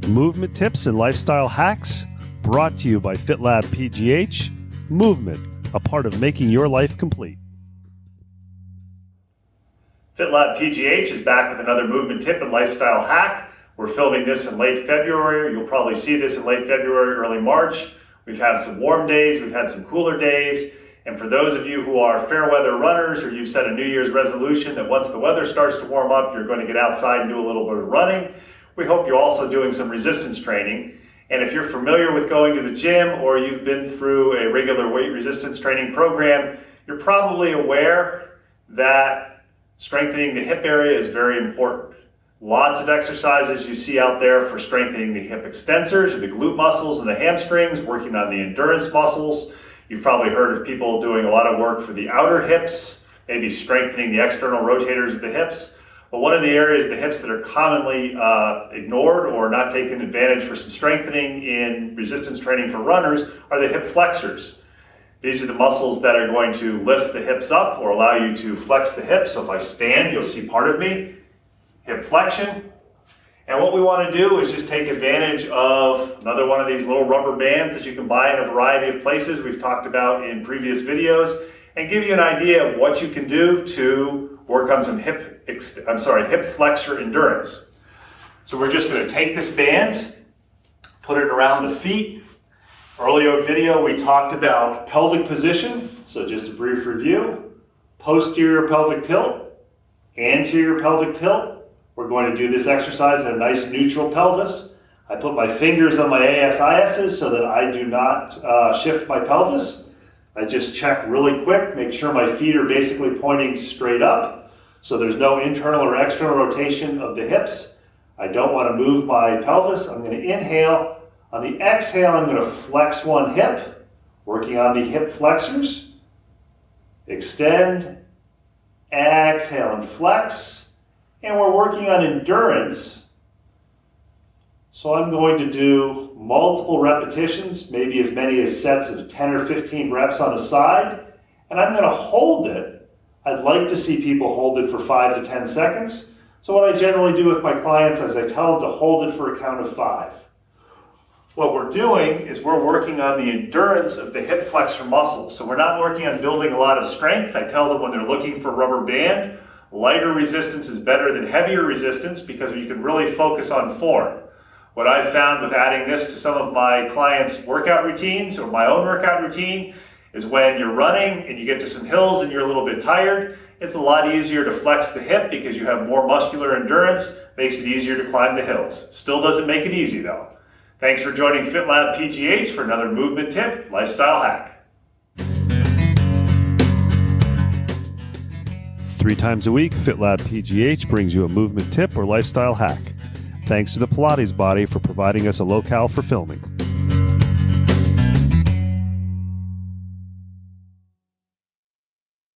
Movement tips and lifestyle hacks brought to you by FitLabPGH. Movement, a part of making your life complete. FitLabPGH is back with another movement tip and lifestyle hack. We're filming this in late February. You'll probably see this in late February, early March. We've had some warm days, we've had some cooler days. And for those of you who are fair weather runners, or you've set a New Year's resolution that once the weather starts to warm up, you're going to get outside and do a little bit of running, we hope you're also doing some resistance training. And if you're familiar with going to the gym or you've been through a regular weight resistance training program, you're probably aware that strengthening the hip area is very important. Lots of exercises you see out there for strengthening the hip extensors or the glute muscles and the hamstrings, working on the endurance muscles. You've probably heard of people doing a lot of work for the outer hips, maybe strengthening the external rotators of the hips. But one of the areas of the hips that are commonly ignored or not taken advantage for some strengthening in resistance training for runners are the hip flexors. These are the muscles that are going to lift the hips up or allow you to flex the hips. So if I stand, you'll see part of me, hip flexion. And what we want to do is just take advantage of another one of these little rubber bands that you can buy in a variety of places we've talked about in previous videos, and give you an idea of what you can do to work on some hip flexor endurance. So we're just going to take this band, put it around the feet. Earlier video we talked about pelvic position, so just a brief review. Posterior pelvic tilt, anterior pelvic tilt. We're going to do this exercise in a nice neutral pelvis. I put my fingers on my ASISs so that I do not shift my pelvis. I just check really quick, make sure my feet are basically pointing straight up, so there's no internal or external rotation of the hips. I don't want to move my pelvis. I'm going to inhale. On the exhale, I'm going to flex one hip, working on the hip flexors. Extend, exhale, and flex. And we're working on endurance. So I'm going to do multiple repetitions, maybe as many as sets of 10 or 15 reps on a side. And I'm going to hold it. I'd like to see people hold it for 5 to 10 seconds. So what I generally do with my clients is I tell them to hold it for a count of 5. What we're doing is we're working on the endurance of the hip flexor muscles. So we're not working on building a lot of strength. I tell them when they're looking for a rubber band, lighter resistance is better than heavier resistance because you can really focus on form. What I've found with adding this to some of my clients' workout routines or my own workout routine is when you're running and you get to some hills and you're a little bit tired, it's a lot easier to flex the hip because you have more muscular endurance, makes it easier to climb the hills. Still doesn't make it easy though. Thanks for joining FitLabPGH for another movement tip, lifestyle hack. 3 times a week, FitLabPGH brings you a movement tip or lifestyle hack. Thanks to the Pilates Body for providing us a locale for filming.